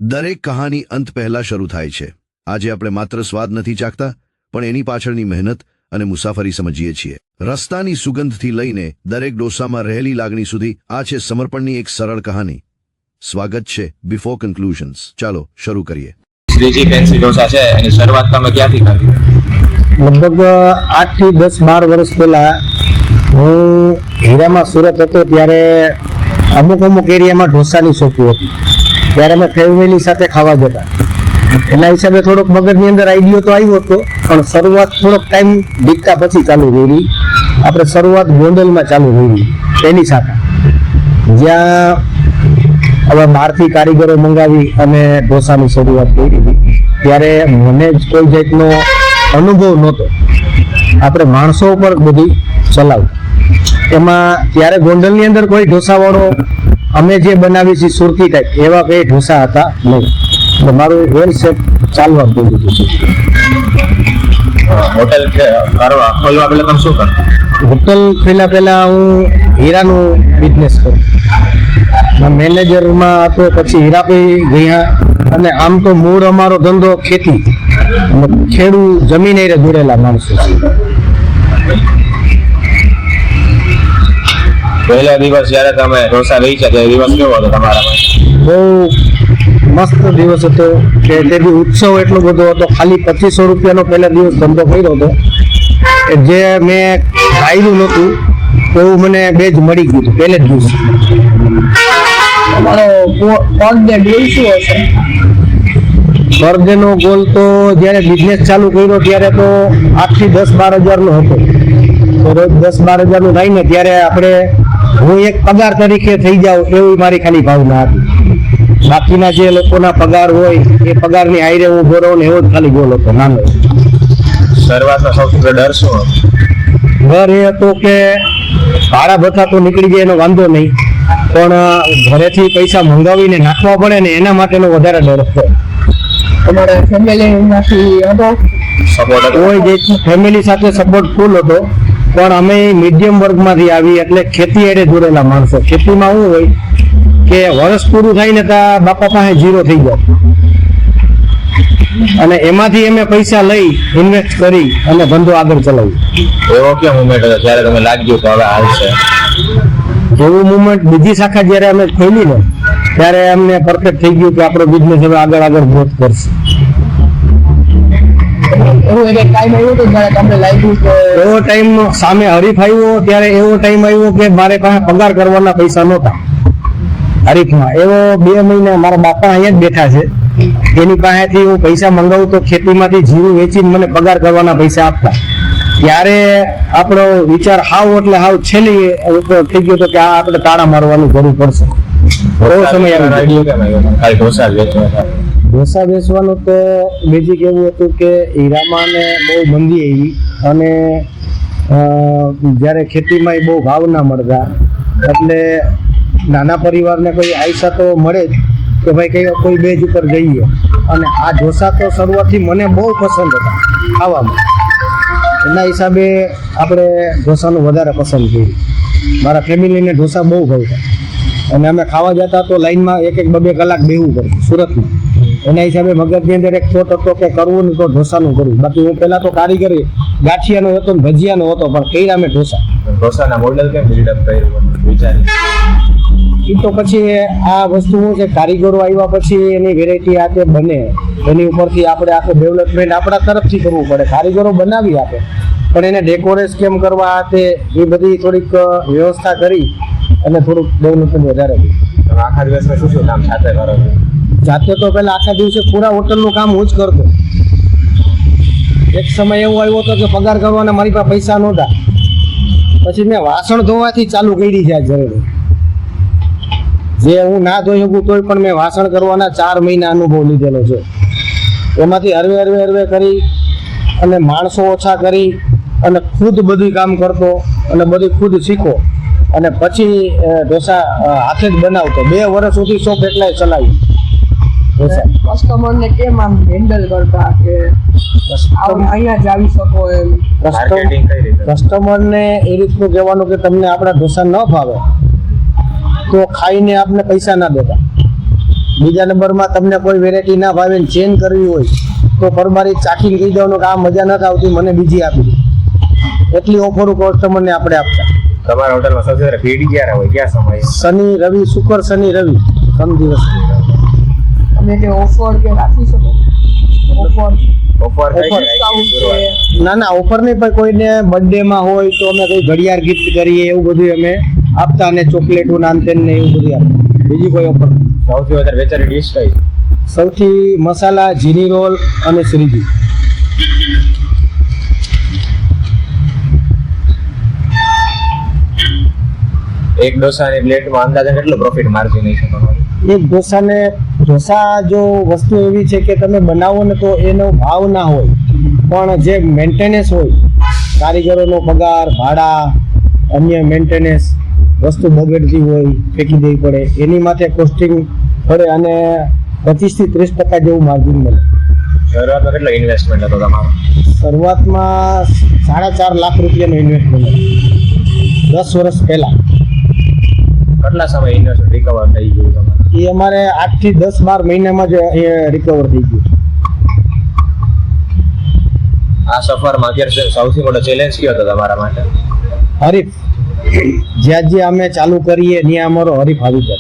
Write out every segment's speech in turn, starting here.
દરેક કહાની અંત પહેલા શરૂ થાય છે. આજે આપણે માત્ર સ્વાદ નથી ચાખતા, પણ એની પાછળની મહેનત અને મુસાફરી સમજીએ છીએ. રસ્તાની સુગંધથી લઈને દરેક ડોસામાં રહેલી લાગણી સુધી આ છે સમર્પણની એક સરળ કહાની. સ્વાગત છે બિફોર કન્ક્લુઝન્સ. ચાલો શરૂ કરીએ. શ્રીજી ફેન્સી ઢોસા છે એની શરૂઆત તમે ક્યાંથી કરી? લગભગ 8 થી 10 12 વર્ષ પહેલા હું હીરામાં સુરત હતો ત્યારે અમુક એરિયામાં ઢોસાની શોખી હતી. ત્યારે અમે ફેમિલી સાથે ખાવા જતા. એના હિસાબે થોડોક મગજની અંદર આઈડિયો તો આવ્યો હતો, પણ શરૂઆત થોડોક ટાઈમ બીતતા પછી ચાલુ કરી. આપણે શરૂઆત ગોંડલમાં ચાલુ કરી તેની સાથે, જ્યાં હવે બહારથી કારીગરો મંગાવી અને ઢોસાની શરૂઆત કરી હતી. ત્યારે મને જ કોઈ જાતનો અનુભવ નહોતો. આપણે માણસો ઉપર બધી ચલાવતા. એમાં ત્યારે ગોંડલની અંદર કોઈ ઢોસાવાળો અમે જે બનાવી છીએ સુરતી ટાઈપ એવા કંઈ ઢોસા હતા નહીં. એટલે મારું વેલ સેટ ચાલવા બોલું હતું. હોટેલ ખોલવા પહેલા તમે શું કરો? હોટલ પહેલા હું હીરાનું બિઝનેસ કરું. મેનેજરમાં હતો, પછી હીરાભાઈ ગયા. અને આમ તો મૂળ અમારો ધંધો ખેતી, ખેડૂ જમીન એ જોડેલા માણસો છે. પહેલા દિવસ જયારે તમે ઢોસા વેચ્યા ત્યારે દિવસ કેવો હતો તમારા? બહુ મસ્ત દિવસ હતો કે તેથી ઉત્સવ એટલો બધો હતો. ખાલી 2500 રૂપિયાનો પહેલા દિવસ ધંધો કર્યો હતો. જે મેં ખાયેલું નહોતું એવું મને બે જ મળી ગયું પહેલે જ દિવસ. તમારો પર ડે ગોલ શું હશે? પર ડેનો ગોલ તો જ્યારે બિઝનેસ ચાલુ કર્યો ત્યારે તો 8 થી 10 12 હજારનો હતો. તો રોજ 10 12 હજારનું થાય ને ત્યારે આપણે હું એક પગાર તરીકે થઈ જાઉં એવી મારી ખાલી ભાવના હતી. બાકીના જે લોકોના પગાર હોય એ પગારની હાઈરે હું ભરો ને એવો જ ખાલી ગોલ હતો નાનો. શરૂઆતમાં સૌથી મોટો ડર શું હતો? ડર એ હતો કે ભાડા ભથ્થા તો નીકળી જાય એનો વાંધો નહીં, પણ ઘરેથી પૈસા મંગાવીને નાખવા પડે ને એના માટેનો વધારે ડર હતો. તમારા ફેમિલીમાંથી હતો સપોર્ટ કોઈ જે ફેમિલી સાથે સપોર્ટ ફૂલ હતો, પણ અમે મીડિયમ વર્ગમાંથી આવી એટલે ખેતી એડે જોડેલા માણસો. ખેતીમાં શું હોય કે વર્ષ પૂરું થાય ને ત્યાં બાપા પાસે ઝીરો થઈ જાય, અને એમાંથી અમે પૈસા લઈ ઇન્વેસ્ટ કરી અને ધંધો આગળ ચલાવ્યો. એવો કેમ મુમેન્ટ હતો જ્યારે તમે લાગ્યું કે હવે હાલશે? એવું મુવમેન્ટ બીજી શાખા જ્યારે અમે ખોલી ને ત્યારે અમને પરફેક્ટ થઈ ગયું કે આપણો બિઝનેસ હવે આગળ ગ્રોથ કરશે. એવું એક ટાઈમ આવ્યો હતો જ્યારે તમને લાગ્યું કે એવો ટાઈમ સામે હરીફ આવ્યો ત્યારે એવો ટાઈમ આવ્યો કે મારે પાસે પગાર કરવાના પૈસા નહોતા હરીફમાં. એવો 2 મહિના મારા બાપા અહીંયા જ બેઠા છે, એની પાસેથી હું પૈસા મંગાવું તો ખેતીમાંથી જીરું વેચીને મને પગાર કરવાના પૈસા આપતા. ત્યારે આપણો વિચાર હાવ એટલે હાવ છેલ્લી થઈ ગયો હતો કે આ આપણે તાળા મારવાની જરૂર પડશે. એવો સમય આવી ગયો. ખાલી ઢોસા જ વેચવા હતા? ઢોસા બેસવાનું તો બેઝિક એવું હતું કે હીરામાં ને બહુ મંદી આવી, અને જ્યારે ખેતીમાં બહુ ભાવ ના મળતા એટલે નાના પરિવારને કોઈ આયસા તો મળે જ કે ભાઈ કોઈ બેઝ ઉપર જઈએ. અને આ ઢોસા તો શરૂઆતથી મને બહુ પસંદ હતા ખાવામાં. એના હિસાબે આપણે ઢોસાનું વધારે પસંદ કર્યું. મારા ફેમિલીને ઢોસા બહુ ભાવતા, અને અમે ખાવા જતા તો લાઈનમાં 1-2 કલાક બેહવું પડતું સુરતમાં. એના હિસાબે મગજની અંદર એક થોટ હતો કે કરવું ને તો ઢોસાનું કરવું. બાકી હું પહેલાં તો કારીગરી ગાંઠિયાનો હતો ને ભજીયાનો હતો, પણ કર્યા મેં ઢોસા. ઢોસાના મોડેલ કેમ બિલ્ડઅપ કર્યું વિચારી? એ તો પછી આ વસ્તુ શું છે, કારીગરો આવ્યા પછી એની વેરાયટી આ તે બને એની ઉપરથી આપણે આખું ડેવલપમેન્ટ આપણા તરફથી કરવું પડે. કારીગરો બનાવી આપે, પણ એને ડેકોરેટ કેમ કરવા આ તે એ બધી થોડીક વ્યવસ્થા કરી અને થોડુંક ડેવલપમેન્ટ વધારે કર્યું. તમે આખા દિવસમાં શું કામ સાથે કરો છો? જાતે તો પહેલા આખા દિવસે પૂરા હોટલનું કામ હું જ કરતો. એક સમય એવો આવ્યો હતો કે પગાર કરવાના મારી પાસે પૈસા નહોતા. પછી મેં વાસણ ધોવાથી ચાલુ કરી છે જરૂર. જે હું ના ધોઈ શકું તોય પણ મેં વાસણ કરવાના 4 મહિના અનુભવ લીધેલો છે. એમાંથી હરવે કરી અને માણસો ઓછા કરી અને ખુદ બધું કામ કરતો અને બધું ખુદ શીખો, અને પછી ઢોસા હાથે જ બનાવતો. 2 વર્ષ સુધી શોપ એટલાય ચલાવી. કસ્ટમરને કેમ આમ હેન્ડલ કરતા કે અહીંયા જ આવી શકો એમ? કસ્ટમરને એ રીતનું કહેવાનું કે તમને આપણા ઢોસા ન ભાવે તો ખાઈને આપણે પૈસા ના દેતા. બીજા નંબરમાં તમને કોઈ વેરાયટી ના ભાવે ને ચેન્જ કરવી હોય તો પરબારી ચાખીને કહી દેવાનું કે આ મજા નથી આવતી, મને બીજી આપી દો. એટલી ઓફરો કસ્ટમરને આપણે આપતા. તમારા હોટલમાં સૌથી વધારે ભીડ ક્યારે હોય, ક્યાં સમય? શનિ રવિ, શુક્ર શનિ રવિ 3 દિવસ. તમે કે ઓફર કે રાખી શકો? ઓફર ઓફર કઈ કઈ? ડિસ્કાઉન્ટ છે? ના ઓફર નહીં, પણ કોઈને બર્થડે માં હોય તો અમે કોઈ ઘડિયાળ ગિફ્ટ કરીએ એવું બધું અમે આપતા, અને ચોકલેટો નાનતેન ને એવું બધું આપતા. બીજી કોઈ ઓફર. સૌથી વધારે વેચાતી ડીશ કઈ? સૌથી મસાલા જીની રોલ અને શ્રીજી. એક ડોસાની પ્લેટમાં અંદાજે કેટલું પ્રોફિટ માર્જિન હશે તમારું? એક ઢોસા જો વસ્તુ એવી છે કે તમે બનાવો ને તો એનો ભાવ ના હોય, પણ જે મેન્ટેનન્સ હોય, કારીગરોનો પગાર, ભાડા, અન્ય મેન્ટેનન્સ, વસ્તુ બગડતી હોય ફેંકી દેવી પડે, એની માથે કોસ્ટિંગ પડે અને 25 થી 30% જેવું માર્જિન મળે. શરૂઆતમાં કેટલો ઇન્વેસ્ટમેન્ટ હતો તમારો? શરૂઆતમાં 4.5 લાખ રૂપિયાનો ઇન્વેસ્ટમેન્ટ હતો 10 વર્ષ પહેલા. કેટલા સમય ઇન્વેસ્ટમેન્ટ રિકવર થઈ ગયું તમારે? એ અમારે 8 થી 10-12 મહિનામાં જ એ રિકવર થઈ ગયું. આ સફરમાં અત્યારે સૌથી મોટો ચેલેન્જ કયો હતો તમારા માટે? હરીફ. જ્યાં અમે ચાલુ કરીએ ત્યાં અમારો હરીફ આવી જતો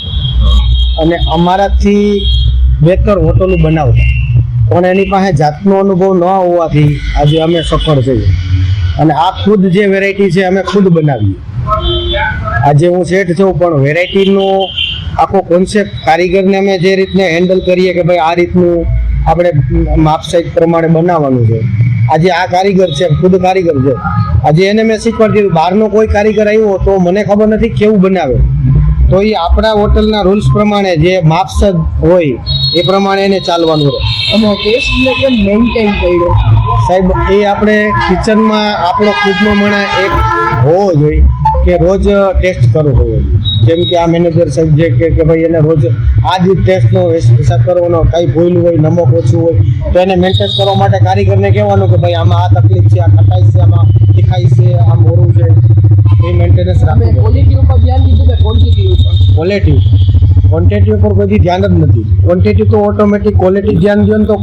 અને અમારાથી બેતર હોટલો બનાવતા, પણ એની પાસે જાતનો અનુભવ ન હોવાથી આજે અમે સફળ છીએ. અને આ ખુદ જે વેરાયટી છે અમે ખુદ બનાવીએ. આજે હું શેઠ છું, પણ વેરાયટીનો આખો કોન્સેપ્ટ કારીગરને અમે જે રીતને હેન્ડલ કરીએ કે ભાઈ આ રીતનું આપણે માપ સાઈઝ પ્રમાણે બનાવવાનું છે. આજે આ કારીગર છે, ખુદ કારીગર છે, આજે એને મેં શીખવાડી દીધું. બહારનો કોઈ કારીગર આવ્યો તો મને ખબર નથી કેવું બનાવે, તો એ આપણા હોટલના રૂલ્સ પ્રમાણે જે માપસદ હોય એ પ્રમાણે એને ચાલવાનું રહે. અને ટેસ્ટને કેમ મેન્ટેન કર્યો? સાહેબ, એ આપણે કિચનમાં આપણો ખુદનો મણા એક હોવો જોઈએ કે રોજ ટેસ્ટ કરવો જોઈએ. જેમ કે આ મેનેજર સાહેબ જે કે ભાઈ એને રોજ આ જ ટેસ્ટનો હિસાબ કરવાનો, કંઈ ભૂલ હોય, નમક ઓછું હોય તો એને મેન્ટેન કરવા માટે કારીગરને કહેવાનું કે ભાઈ આમાં આ તકલીફ છે, આ ખટાઈ છે, આમાં તીખાઈ છે, આમ મોરું છે, એ મેન્ટેનન્સ તમે રાખવું. ક્વોલિટી ઉપર ધ્યાન દીધું કે ક્વોન્ટિટી ઉપર? ક્વોલિટી, ક્વોન્ટિટી ઉપર કોઈ ધ્યાન જ નથી. ક્વોન્ટિટી તો ઓટોમેટિક, ક્વોલિટી ધ્યાન દો ને તો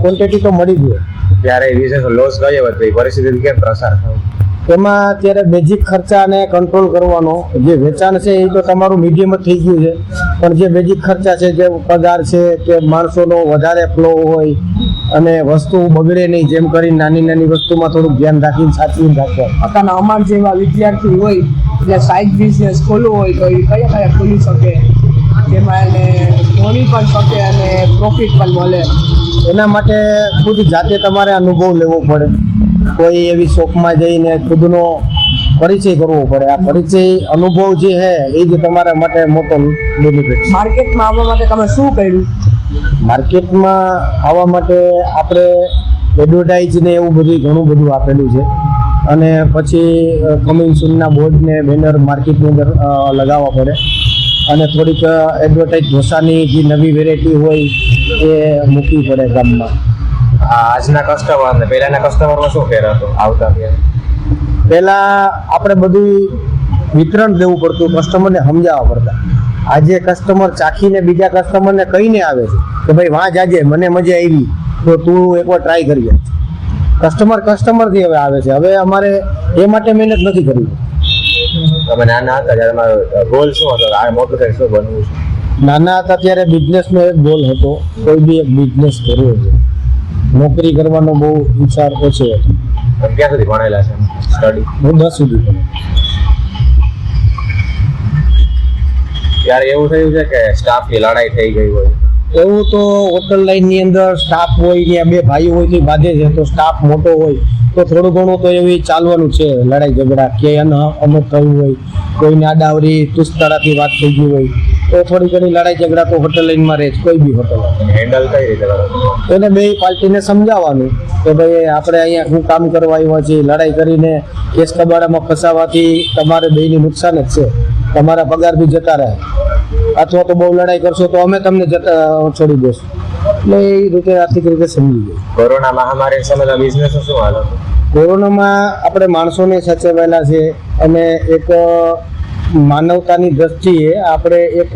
ક્વોન્ટિટી તો મળી જાય. ત્યારે બિઝનેસ લોસ ગયો હતો, એ પરિસ્થિતિ કેમ પ્રસાર થયો? એમાં અત્યારે બેઝિક ખર્ચાને કંટ્રોલ કરવાનો. જે વેચાણ છે એ તો તમારું મીડિયમ જ થઈ ગયું છે, પણ જે બેઝિક ખર્ચા છે, જે પગાર છે, કે માણસોનો વધારે ફ્લો હોય અને વસ્તુ બગડે નહીં, જેમ કરી નાની નાની વસ્તુમાં થોડુંક ધ્યાન રાખીને સાચવીને રાખવા. અત્યારના અમાર જેવા વિદ્યાર્થી હોય એટલે સાઈડ બિઝનેસ ખોલવું હોય તો એ કયા કયા ખોલી શકે, જેમાં એને ભણી પણ શકે અને પ્રોફિટ પણ મળે? એના માટે ખુદ જાતે તમારે અનુભવ લેવો પડે. કોઈ એવી શોપમાં જઈને ખુદનો પરિચય કરવો પડે. આ પરિચય અનુભવ જે છે એ જ તમારા માટે મોટો બેનિફિટ. માર્કેટમાં આવવા માટે તમે શું કર્યું? માર્કેટમાં આવવા માટે આપણે એડવર્ટાઇઝ ને એવું બધું ઘણું બધું આપેલું છે, અને પછી કમિંગ સૂનના બોર્ડ ને બેનર માર્કેટની અંદર લગાવવા પડે, અને થોડીક એડવર્ટાઇઝ ઢોસાની જે નવી વેરાયટી હોય એ મૂકવી પડે ગામમાં. આજના કસ્ટમર ને પહેલાના કસ્ટમરમાં શું ફેર હતો આવતા ત્યારે? પહેલાં આપણે બધું વિતરણ દેવું પડતું, કસ્ટમરને સમજાવવા પડતા. આજે કસ્ટમર ચાખીને બીજા કસ્ટમરને કહીને આવે છે કે ભાઈ વાં જાજે, મને મજા આવી તો તું એકવાર ટ્રાય કરીએ. કસ્ટમરથી હવે આવે છે. હવે અમારે એ માટે મહેનત નથી કરવી. તમે નાના હતા ત્યારે તમારો ગોલ શું હતો? આ મોટું થઈને શું બનવું છે? નાના હતા ત્યારે બિઝનેસનો એક ગોલ હતો, કોઈ બી એક બિઝનેસ કરવો છે. નોકરી કરવાનો બહુ વિચાર ઓછો હતો. તમે ક્યાં સુધી ભણેલા છે સ્ટડી? હું 10 સુધી ભણ્યો. ત્યારે એવું થયું છે કે સ્ટાફની લડાઈ થઈ ગઈ હોય? એવું તો હોટલ લાઈનની અંદર સ્ટાફ હોય, ત્યાં બે ભાઈઓ હોય તો બાંધે છે, તો સ્ટાફ મોટો હોય તો થોડું ઘણું તો એવી ચાલવાનું છે લડાઈ ઝઘડા, કે અમુક થયું હોય, કોઈને આડાવરી તુસ્તરાથી વાત થઈ ગઈ હોય તો થોડી ઘણી લડાઈ ઝઘડા તો હોટલ લાઈનમાં રહે જ, કોઈ બી હોટલ. હેન્ડલ કઈ રીતે કરો? એને બે પાર્ટીને સમજાવવાનું કે ભાઈ આપણે અહીંયા શું કામ કરવા આવ્યા છીએ, લડાઈ કરીને કેસ કબાડામાં ફસાવાથી તમારે બેયને નુકસાન જ છે, તમારા પગાર બી જતા રહે, અથવા તો બહુ લડાઈ કરશો તો અમે તમને છોડી દઈશું. એટલે એ રીતે આર્થિક રીતે સમજી ગયું. કોરોના મહામારી સમયે બિઝનેસ શું હાલ હતો? કોરોનામાં આપણે માણસોને સચવાયેલા છે, અને એક માનવતાની દ્રષ્ટિએ આપણે એક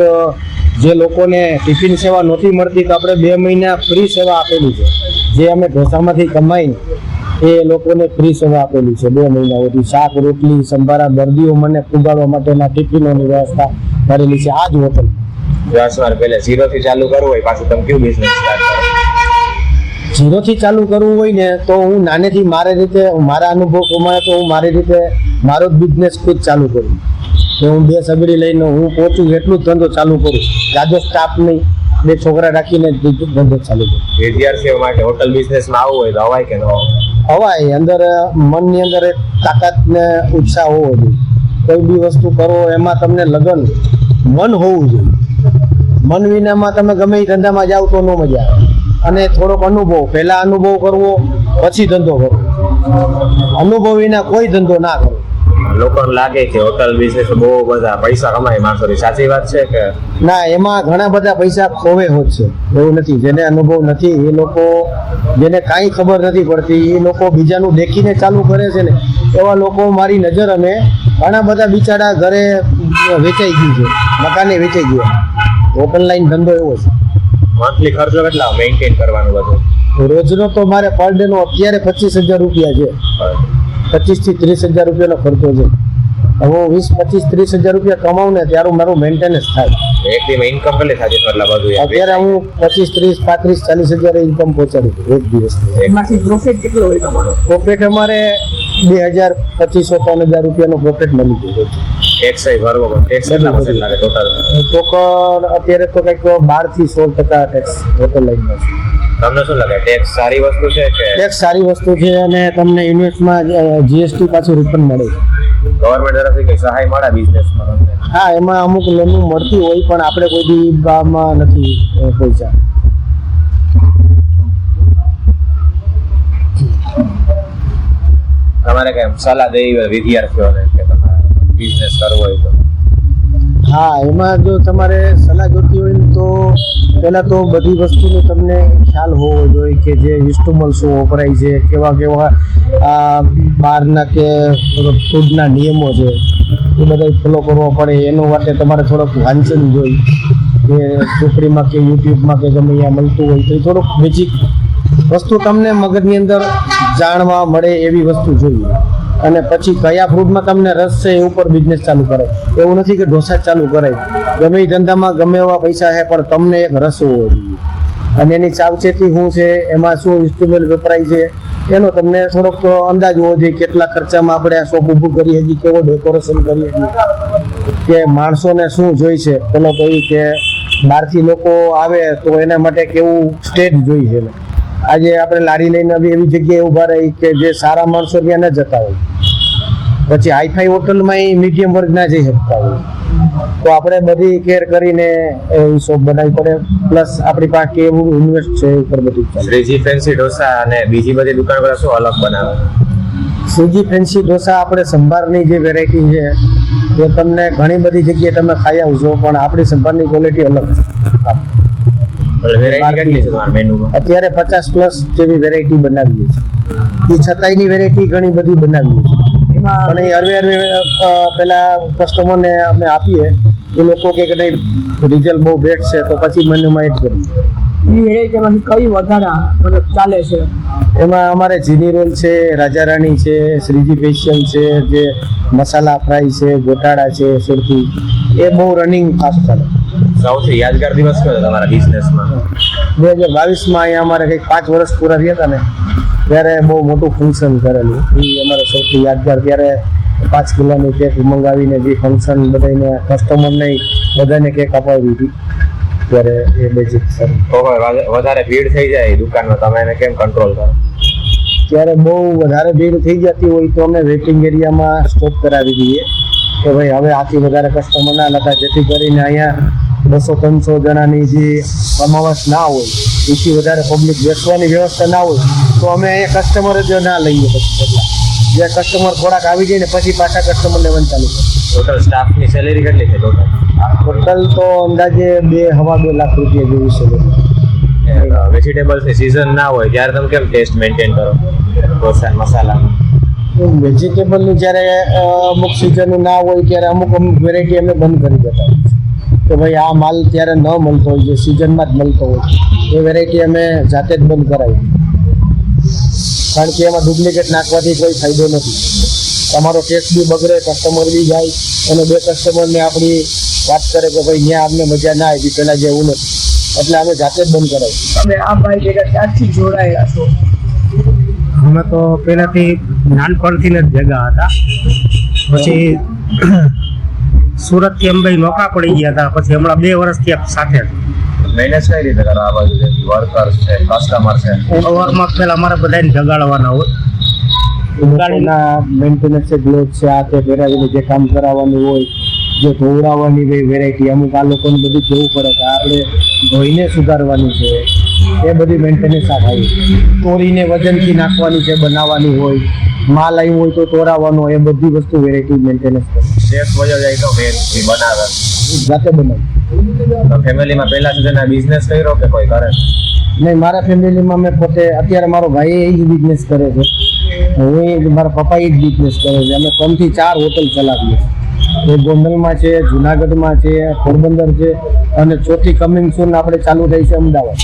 જે લોકોને ટિફિન સેવા નહોતી મળતી તો આપણે 2 મહિના ફ્રી સેવા આપેલી છે. જે અમે ઢોસામાંથી કમાઈને એ લોકોને ફ્રી સેવા આપેલી છે 2 મહિના સુધી. શાક રોટલી સંભારા દર્દીઓ મને પુગાડવા માટેના ટિફિનોની વ્યવસ્થા કરેલી છે આ જ હોટલ. 10 વાર પહેલા 0 થી ચાલુ કરવું હોય પાછું તમે કેવું બિઝનેસ સ્ટાર્ટ કરો? 0 થી ચાલુ કરવું હોય ને તો હું નાનેથી મારી રીતે મારા અનુભવ પ્રમાણે તો હું મારી રીતે મારો જ બિઝનેસ ખુદ ચાલુ કરું કે હું 2 સગડી લઈને હું પહોંચું એટલું જ ધંધો ચાલુ કરું. જાજો સ્ટાફ નહીં, 2 છોકરા રાખીને ધંધો ચાલુ કરું. વિદ્યાર્થીઓ માટે હોટલ બિઝનેસમાં આવવું હોય તો અવાય કે ન અવાય? હવાય અંદર મનની અંદર એક તાકાત ને ઉત્સાહ હોવો જોઈએ. કોઈ બી વસ્તુ કરો એમાં તમને લગન મન હોવું જોઈએ. મન વિનામાં તમે ગમે એ ધંધામાં જાઓ તો ન મજા આવે. અને થોડોક અનુભવ, પહેલા અનુભવ કરવો પછી ધંધો કરવો. અનુભવ વિના કોઈ ધંધો ના કરવો. લોકોને લાગે કે હોટલ બિઝનેસ બહુ બધા પૈસા કમાય માણસો, સાચી વાત છે કે ના? એમાં ઘણા બધા પૈસા ખોવે હોત છે, એવું નથી. જેને અનુભવ નથી એ લોકો, જેને કાંઈ ખબર નથી પડતી એ લોકો બીજાનું દેખીને ચાલુ કરે છે ને, એવા લોકો મારી નજર અમે ઘણા બધા બિચારા ઘરે વેચાઈ ગયું છે, મકાને વેચાઈ ગયા. હોટલ લાઈન ધંધો એવો છે. મંથલી ખર્ચો કેટલા મેન્ટેન કરવાનું બધું? રોજનો તો મારે પર ડે નો અત્યારે 25,000 રૂપિયા છે. 25 થી 30,000 રૂપિયાનો ખર્ચો છે. હવે 20, 25, 30,000 રૂપિયા કમાવું ને ત્યારે મારું મેન્ટેનન્સ થાય. એક દિવસ ઇન્કમ કેટલી થાય છે? મતલબ બધું અત્યારે હું 25, 30, 35, 40,000 ઇન્કમ પહોંચાડું છું એક દિવસ. એમાંથી પ્રોફિટ કેટલો હોય તમારો? પ્રોફિટ અમારે 2,000, 2,500, 3,000 રૂપિયાનો પ્રોફિટ મળી ગયો છે. ટેક્સ ભરવો પડે. ટેક્સ કેટલા % લાગે ટોટલ? ટોકન અત્યારે તો કંઈક 12 થી 16% ટેક્સ હોટલ લાઈનમાં છે. તમને શું લાગે ટેક્સ સારી વસ્તુ છે કે? ટેક્સ સારી વસ્તુ છે અને તમને ઇન્વેસ્ટમાં જીએસટી પાછું રિફંડ મળે છે. ગવર્મેન્ટ તરફથી કઈ સહાય મળે બિઝનેસમાં? હા, એમાં અમુક લોન મળતી હોય પણ આપણે કોઈ દી બામાં નથી પૈસા. તમારે કઈ સલાહ દેવી હોય વિદ્યાર્થીઓને કે તમારે બિઝનેસ કરવો હોય તો? હા, એમાં જો તમારે સલાહ જોતી હોય ને તો પહેલાં તો બધી વસ્તુનો તમને ખ્યાલ હોવો જોઈએ કે જે ઇન્સ્ટ્રુમેન્ટ શું વપરાય છે, કેવા કેવા બહારના કે ફૂડના નિયમો છે એ બધા ફોલો કરવો પડે. એનો માટે તમારે થોડોક વાંચન જોઈએ કે ચોપડીમાં કે યુટ્યુબમાં કે ગમે ત્યાં મળતું હોય તો એ થોડુંક બેઝિક વસ્તુ તમને મગજની અંદર જાણવા મળે એવી વસ્તુ જોઈએ. અને પછી કયા ફ્રૂટમાં તમને રસ છે એ ઉપર બિઝનેસ ચાલુ કરે. એવું નથી કે ઢોસા ચાલુ કરાય. ગમે એ ધંધામાં ગમે એવા પૈસા છે પણ તમને એક રસ હોવો જોઈએ. અને એની સાવચેતી શું છે, એમાં શું ઇન્સ્ટ્રુમેન્ટ વપરાય છે એનો તમને થોડોક અંદાજ હોવો જોઈએ. કેટલા ખર્ચામાં આપણે આ શોપ ઊભું કરીએ છીએ, કેવો ડેકોરેશન કરીએ છીએ, કે માણસોને શું જોઈ છે. પેલો તો એ કે બહારથી લોકો આવે તો એના માટે કેવું સ્ટેજ જોઈ છે. આજે આપણે લારી લઈને એવી જગ્યાએ ઊભા રહી કે જે સારા માણસો ત્યાં ન જતા હોય. પછી હાઈફાઈ હોટલમાં મીડિયમ વર્ગ ના જઈ શકતા હોય તો આપણે બધી કેર કરીને એવી શોપ બનાવવી પડે. પ્લસ આપણી પાસે કેવું ઇન્વેસ્ટ છે એ ઉપર બધું. શ્રીજી ફેન્સી ઢોસા અને બીજી બધી દુકાન પર શું અલગ બનાવે? શ્રીજી ફેન્સી ઢોસા આપણે સંભારની જે વેરાયટી છે એ તમને ઘણી બધી જગ્યાએ તમે ખાઈ આવશો પણ આપણી સંભારની ક્વોલિટી અલગ છે. વેરાયટી કેટલી છે તમારા મેનુમાં? અત્યારે 50+ જેવી વેરાયટી બનાવીએ છીએ. એ છતાંયની વેરાયટી ઘણી બધી બનાવીએ છીએ. પણ એ હરવે પેલા કસ્ટમરને અમે આપીએ એ લોકો કે નહીં રિઝલ્ટ બહુ બેસ્ટ છે તો પછી મેન્યુમાં એડ કરીએ. એ વેરાયટીમાંથી કઈ વધારે મતલબ ચાલે છે? એમાં અમારે જીની રોલ છે, રાજા રાણી છે, શ્રીજી સ્પેશિયલ છે, જે મસાલા ફ્રાય છે, ગોટાળા છે, સુરતી, એ બહુ રનિંગ ફાસ્ટ ચાલે. સૌથી યાદગાર દિવસ કયો તમારા બિઝનેસમાં? 2022માં અહીંયા અમારે કંઈક 5 વર્ષ પૂરા થયા હતા ને ત્યારે બહુ મોટું ફંક્શન કરેલું. એ અમારે સૌથી યાદગાર. ત્યારે 5 કિલોની કેક મંગાવીને જે ફંક્શન બધાને કસ્ટમરને બધાને કેક અપાવી હતી ત્યારે એ બેઝિક સર. વધારે ભીડ થઈ જાય દુકાનમાં, તમે એને કેમ કંટ્રોલ કરો? ત્યારે બહુ વધારે ભીડ થઈ જતી હોય તો અમે વેઇટિંગ એરિયામાં સ્ટોપ કરાવી દઈએ કે ભાઈ હવે આથી વધારે કસ્ટમર ના લતા, જેથી કરીને અહીંયા 200-300 જણાની જે સમાવેશ ના હોય, એથી વધારે પબ્લિક બેસવાની વ્યવસ્થા ના હોય તો અમે અહીંયા કસ્ટમર જ ના લઈએ. પછી જે કસ્ટમર થોડાક આવી જાય ને પછી પાછા કસ્ટમર લેવાનું ચાલુ કરે. ટોટલ સ્ટાફની સેલેરી કેટલી છે ટોટલ? ટોટલ તો અંદાજે 2-2.5 લાખ રૂપિયા જેવી છે. વેજીટેબલ્સની સિઝન ના હોય ત્યારે તમે કેમ ટેસ્ટ મેન્ટેન કરો ઢોસા મસાલામાં? વેજીટેબલની જ્યારે અમુક સિઝન ના હોય ત્યારે અમુક વેરાયટી અમે બંધ કરી દેતા હોય છે. કે ભાઈ આ માલ ત્યારે ન મળતો હોય, જે સિઝનમાં જ મળતો હોય એ વેરાયટી અમે જાતે જ બંધ કરાવી, કારણ કે એમાં ડુપ્લિકેટ નાખવાથી કોઈ ફાયદો નથી. તમારો ટેસ્ટ બી બગડે, કસ્ટમર બી જાય અને બે કસ્ટમરને આપણી વાત કરે કે ભાઈ ત્યાં અમને મજા ના આવી, પહેલાં જેવું નથી, એટલે અમે જાતે જ બંધ કરાવી. તમે આ ભાઈ ભેગા ક્યારથી જોડાયેલા છો? અમે તો પહેલાંથી નાનપણથી જ ભેગા હતા. પછી સુરતથી અમે ભાઈ નોખા પડી ગયા હતા, પછી હમણાં 2 વર્ષથી સાથે મેનેજ કઈ રીતે કરો? આ બાજુ વર્કર્સ છે, કસ્ટમર છે, ઓવરમાં પહેલાં અમારે બધાને જગાડવાના હોય. ગાડીના મેન્ટેનન્સ છે, ગ્લોવ છે, આ તે પહેરાવીને જે કામ કરાવવાનું હોય, જે ધોવડાવવાની વેરાયટી, અમુક આ લોકોને બધું જોવું પડે કે આપણે ધોઈને સુધારવાની છે, એ બધી મેન્ટેનન્સ આ થાય. તોડીને વજનથી નાખવાની છે, બનાવવાની હોય, માલ આવ્યો હોય તો તોડાવવાનો, એ બધી વસ્તુ વેરાયટી મેન્ટેનન્સ કરે. શેફ વયો જાય તો મેન બનાવે, જાતે બનાવી. તો ફેમિલીમાં પહેલા સુધી બિઝનેસ કર્યો કે કોઈ કરે? નહીં, મારા ફેમિલીમાં મેં પોતે, અત્યારે મારો ભાઈ એ જ બિઝનેસ કરે છે, મારા પપ્પા એ જ બિઝનેસ કરે છે. અમે 3 થી 4 હોટલ ચલાવીએ છીએ. એ ગોંડલમાં છે, જુનાગઢમાં છે, પોરબંદર છે, અને 4થી કમિંગ સૂન આપણે ચાલુ થઈ છે અમદાવાદ.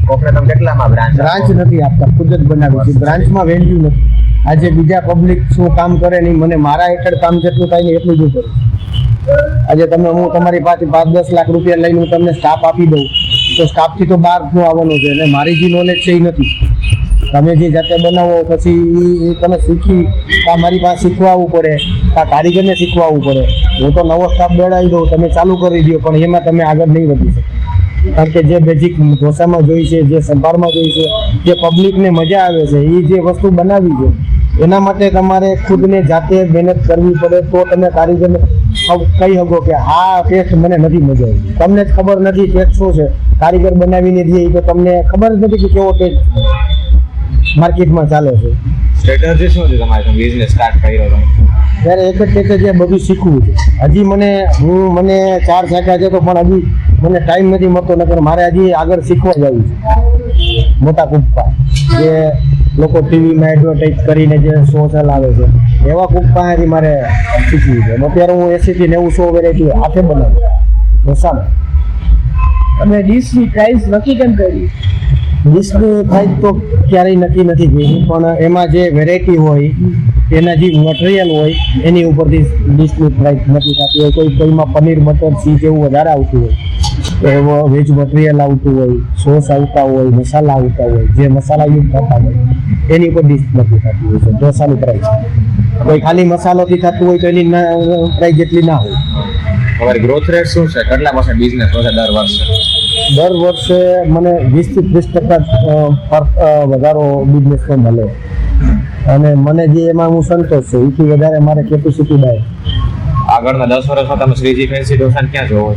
કોકને તમે કેટલામાં બ્રાન્ચ નથી આપતા, ખુદ જ બનાવી છે. બ્રાન્ચમાં વેલ્યુ નથી. આજે બીજા પબ્લિક શું કામ કરે નહીં, મને મારા હેઠળ કામ જેટલું થાય ને એટલું જ કરું. આજે તમે, હું તમારી પાસે 5-10 લાખ રૂપિયા લઈને હું તમને સ્ટાફ આપી દઉં તો સ્ટાફથી તો બહારનું આવવાનું છે, અને મારી જે નોલેજ છે એ નથી. તમે જે જાતે બનાવો પછી એ તમે શીખી, આ મારી પાસે શીખવા આવવું પડે, આ કારીગરને શીખવા આવવું પડે. હું તો નવો સ્ટાફ દોડાવી દઉં, તમે ચાલુ કરી દો, પણ એમાં તમે આગળ નહીં વધી શકો. કારણ કે જે બેઝિક ઢોસામાં જોઈ છે, જે સંભારમાં જોઈ છે, જે પબ્લિકને મજા આવે છે, એ જે વસ્તુ બનાવી છે, એના માટે તમારે ખુદને જાતે મહેનત કરવી પડે. તો તમે કારીગરને કહી શકો કે આ ટેસ્ટ મને નથી મજા આવી. તમને જ ખબર નથી ટેસ્ટ શું છે, કારીગર બનાવીને દે તો તમને ખબર જ નથી કે કેવો ટેસ્ટ માર્કેટમાં ચાલે છે. સ્ટ્રેટેજી શું છે તમારે બિઝનેસ સ્ટાર્ટ કર્યો તમે? ત્યારે એક જ સ્ટ્રેટેજી બધું શીખવું છે. હજી મને 4 શાખા છે તો પણ હજી મને ટાઈમ નથી મળતો, નકર મારે હજી આગળ શીખવા જવું છે. મોટા કુપ્પા જે લોકો ટીવીમાં એડવર્ટાઇઝ કરીને જે શો ચલાવે છે, એવા કુપ્પાથી મારે શીખવું છે. અત્યારે હું 80 થી 90 વેરાયટી હાથે બનાવું ઢોસામાં. તમે ડીશની પ્રાઇસ નક્કી કેમ કરી? ડીશની પ્રાઇસ તો ક્યારેય નક્કી નથી કરી, પણ એમાં જે વેરાયટી હોય, એના જે મટીરિયલ હોય એની ઉપરથી ડીશની પ્રાઇસ નક્કી થતી હોય. કોઈમાં પનીર, બટર, ચીઝ એવું વધારે આવતું હોય, એવો વેજ મટીરિયલ આવતું હોય, સોસ આવતા હોય, મસાલા આવતા હોય, જે મસાલા યુઝ થતા હોય એની ઉપર ડીશ નક્કી થતી હોય છે ઢોસાની પ્રાઇસ. કોઈ ખાલી મસાલોથી થતું હોય તો એની પ્રાઇસ જેટલી ના હોય. તમારી ગ્રોથ રેટ શું છે? કેટલા % બિઝનેસ વધે દર વર્ષે? દર વર્ષે મને 20 થી 30% વધારો બિઝનેસમાં મળે, અને મને જે એમાં હું સંતોષ છે, એથી વધારે મારે કેપેસિટી બાય. આગળના 10 વર્ષમાં તમે શ્રીજી ફેન્સી ઢોસાને ક્યાં જોવો?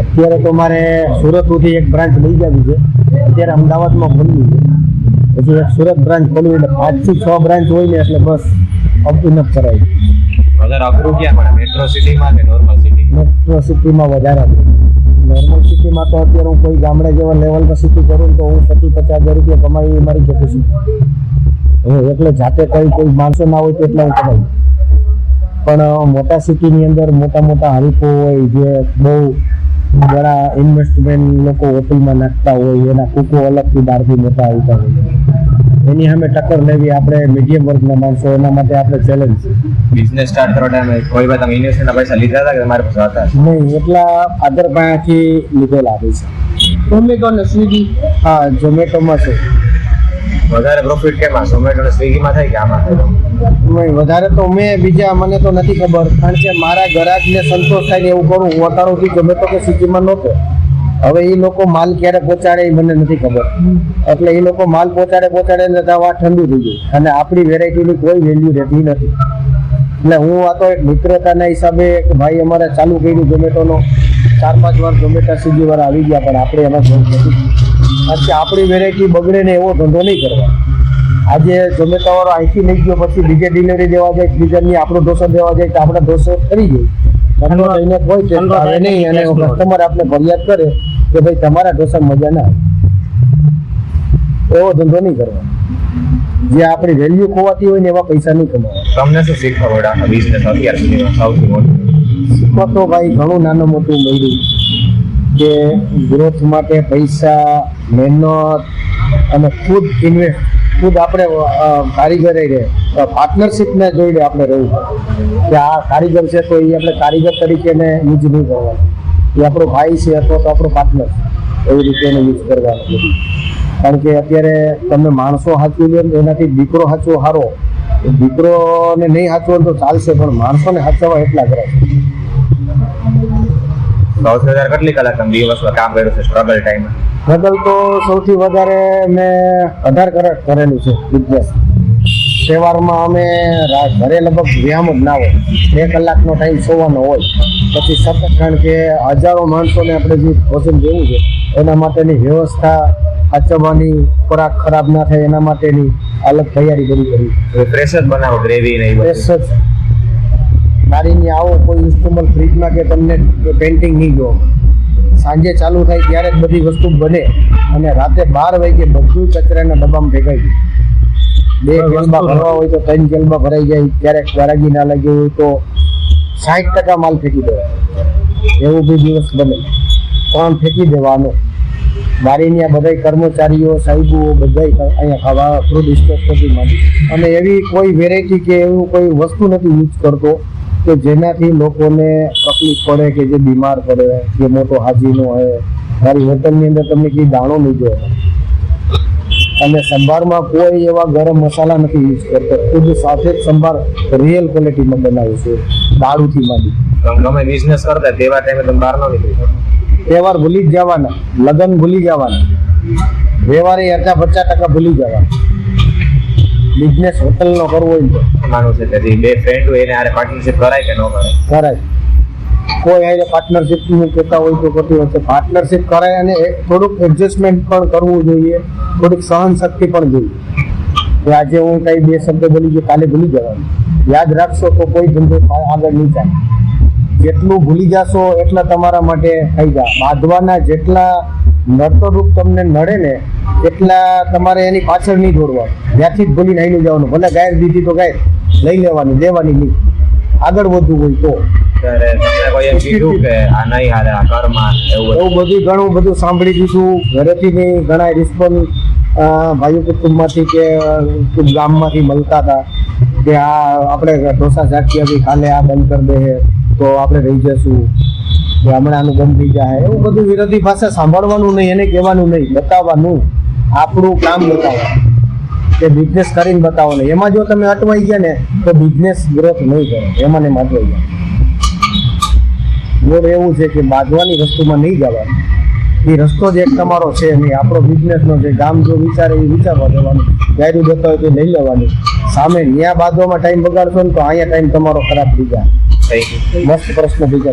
અત્યારે તો મારે સુરતથી એક બ્રાન્ચ લઈ જવી છે, અત્યારે અમદાવાદમાં ખોલવી છે, પછી એક સુરત બ્રાન્ચ ખોલવી, એટલે 5 થી 6 બ્રાન્ચ હોય ને એટલે બસ ઇનફ કરાય. વધારે અઘરું ક્યાં પડે, મેટ્રો સિટીમાં કે નોર્મલ સિટીમાં? મેટ્રો સિટીમાં વધારે. નોર્મલ સિટીમાં તો અત્યારે હું કોઈ ગામડે જેવા લેવલમાં સિટી કરું તો હું 25-50 હજાર રૂપિયા કમાઈ મારી કેપેસિટી. એટલે જાતે કોઈ માણસો ના હોય તો એટલા હું કમાઈ. પણ મોટા સિટીની અંદર મોટા હરીફો હોય, જે બહુ ઘણા ઇન્વેસ્ટમેન્ટ લોકો હોટલમાં નાખતા હોય, એના કૂકો અલગથી બહારથી મોટા આવતા હોય, એની સામે ટક્કર લેવી આપણે મીડિયમ વર્ગના માણસો, એના માટે આપણે ચેલેન્જ. બિઝનેસ સ્ટાર્ટ કરવા ટાઈમે કોઈ વાર તમે ઇન્વેસ્ટમેન્ટના પૈસા લીધા હતા કે તમારી પાસે હતા? નહીં, એટલા આદર પાસેથી લીધેલા પૈસા. ઝોમેટો અને સ્વિગી? હા, ઝોમેટોમાં છે. વધારે પ્રોફિટ કેમાં, ઝોમેટો અને સ્વિગીમાં થાય કે આમાં થાય? નહીં, વધારે તો મને તો નથી ખબર, કારણ કે મારા ગ્રાહકને સંતોષ થાય ને એવું કરું. હું અતારોથી ઝોમેટો કે સ્વિગીમાં નહોતો. હવે એ લોકો માલ ક્યારે પહોંચાડે એ મને નથી ખબર, એટલે એ લોકો માલ પહોંચાડે ને આ ઠંડુ થઈ ગયું, અને આપણી વેરાયટીની કોઈ વેલ્યુ રહેતી નથી. એટલે હું આ તો એક મિત્રતાના હિસાબે કે ભાઈ અમારે ચાલુ કર્યું ઝોમેટોનો, 4-5 વાર ઝોમેટો સ્વિગી વાળા આવી ગયા, પણ આપણે એમાં જોઈ નથી, કારણ કે આપણી વેરાયટી બગડે ને એવો ધંધો નહીં કરવા. આજે ઝોમેટો વાળો અહીંથી લઈ ગયો, પછી બીજે ડિલિવરી દેવા જાય, બીજાની આપણો ઢોસો દેવા જાય તો આપણે ઢોસો કરી જાય, ધંધો લઈને કોઈ ટેસ્ટ આવે નહીં, અને કસ્ટમર આપણે ફરિયાદ કરે કે ભાઈ તમારા ઢોસામાં મજા ના આવે, એવો ધંધો નહીં કરવા. જે આપણી વેલ્યુ ખોવાતી હોય ને એવા પૈસા નહીં કમાવા. તમને શું શીખવા મળ્યા બિઝનેસ અત્યાર સુધીમાં સૌથી મોટું? શીખો તો ભાઈ ઘણું નાનું મોટું મળ્યું કે ગ્રોથ માટે પૈસા, મહેનત અને ખુદ ઇન્વેસ્ટ, ખુદ આપણે કારીગરે રહે પાર્ટનરશિપને જોઈને આપણે રહેવું પડે કે આ કારીગર છે તો એ આપણે કારીગર તરીકે એને યુઝ નહીં કરવાનો, એ આપણો ભાઈ છે અથવા તો આપણો પાર્ટનર એવી રીતે એને યુઝ કરવાનો બધું. કારણ કે અત્યારે તમે માણસો સાચવી લો ને એનાથી દીકરો સાચવો સારો, દીકરોને નહીં સાચવો તો ચાલશે પણ માણસોને સાચવવા એટલા કરે. સૌથી વધારે કેટલી કલાક તમે દિવસમાં કામ કર્યું છે સ્ટ્રગલ ટાઈમ? સ્ટ્રગલ તો સૌથી વધારે મેં 18 કલાક કરેલું છે બિઝનેસ. તહેવારમાં અમે ઘરે લગભગ વ્યાયામ જ ના હોય, 2 કલાકનો ટાઈમ સોવાનો હોય, પછી સતત, કારણ કે હજારો માણસોને આપણે જે ભોજન દેવું છે એના માટેની વ્યવસ્થા સાચવવાની, ખોરાક ખરાબ ના થાય એના માટેની અલગ તૈયારી કરવી. ફ્રેશ જ બનાવો ગ્રેવી ને એ બધું? ફ્રેશ જ. ગાડીની આવો કોઈ ઇન્સ્ટ્રુમેન્ટ ફ્રીજમાં કે તમને પેન્ટિંગ નહીં જોવો, સાંજે ચાલુ થાય ત્યારે જ બધી વસ્તુ બને અને રાતે 12 વાગે બધું કચરાના ડબ્બામાં ભેગાઈ જાય. 2 કેલબા ભરવા હોય તો 3 કેલબા ભરાઈ જાય, ક્યારેક ગરાગી ના લાગી હોય તો 60% માલ ફેંકી દેવાય, એવું બી દિવસ બને. પણ ફેંકી દેવાનો. બારીની આ બધા કર્મચારીઓ, સાહેબો બધા અહીંયા ખાવા ફ્રૂટ સ્ટોક નથી માંડી, અને એવી કોઈ વેરાયટી કે એવું કોઈ વસ્તુ નથી યુઝ કરતો કે જેનાથી લોકોને તકલીફ પડે કે જે બીમાર પડે કે મોટો હાજીનો હોય. મારી હોટલની અંદર તમને કંઈ દાણો નહીં જોવે. અને સંભારમાં કોઈ એવા ગરમ મસાલા નથી યુઝ કરતો, ખુદ સાથે જ સંભાર રિયલ ક્વોલિટીમાં બનાવ્યું છે, દાળુથી માંડી. તમે બિઝનેસ કરતા તેવા ટાઈમે તમે બહાર ન નીકળી? તહેવાર ભૂલી જ જવાના, લગ્ન ભૂલી જવાના, વ્યવહારે 50% ભૂલી જવાના. બિઝનેસ હોટલનો કરવો હોય તો માનું છે કે જે 2 ફ્રેન્ડ હોય એને આરે પાર્ટનરશિપ કરાય કે ન કરાય? કરાય. કોઈ હારે પાર્ટનરશિપનું કહેતા હોય તો કરતી વખતે પાર્ટનરશિપ કરાય અને થોડુંક એડજસ્ટમેન્ટ પણ કરવું જોઈએ, થોડીક સહન શક્તિ પણ જોઈએ. કે આજે હું કંઈ 2 શબ્દ બોલી ગયો, કાલે ભૂલી જવાનું. યાદ રાખશો તો કોઈ ધંધો આગળ નહીં ચાલે. જેટલું ભૂલી જશો એટલા તમારા માટે ફાયદા. બાંધવાના જેટલા નડતોરૂપ તમને નડે ને એટલા તમારે એની પાછળ નહીં દોડવાનું, ત્યાંથી જ ભૂલીને આવીને જવાનું. ભલે ગાયર દીધી તો ગાયર લઈ લેવાની, દેવાની નહીં. આગળ વધવું હોય તો. ત્યારે તમને કોઈ એમ કીધું કે આ નહીં હાલે, આ ઘરમાં એવું બધું? ઘણું બધું સાંભળી દીધું ઘરેથી બી. ઘણા રિસ્પોન્સ ભાઈઓ કુટુંબમાંથી કે ગામમાંથી મળતા હતા કે આ આપણે ઢોસા ચાખી હતી, કાલે આ બંધ કરી દે તો આપણે રહી જશું, કે હમણાં આનું બંધ થઈ જાય. એવું બધું વિરોધી ભાષા સાંભળવાનું નહીં, એને કહેવાનું નહીં, બતાવવાનું. આપણું કામ બતાવવાનું કે બિઝનેસ કરીને બતાવવાનું. એમાં જો તમે અટવાઈ ગયા ને તો બિઝનેસ ગ્રોથ નહીં કરે, એમાં ને અટવાઈ ગયા. બોલ એવું છે કે બાંધવાની વસ્તુમાં નહીં જવાનું. એ રસ્તો જ એક તમારો છે નહીં, આપણો બિઝનેસનો છે. ગામ જો વિચારે એ વિચારવા દેવાનું, ગાયરું જતો હોય તો લઈ લેવાની. સામે ન્યા બાંધવામાં ટાઈમ બગાડશો ને તો અહીંયા ટાઈમ તમારો ખરાબ થઈ જાય. મસ્ત પ્રશ્ન થઈ જાય.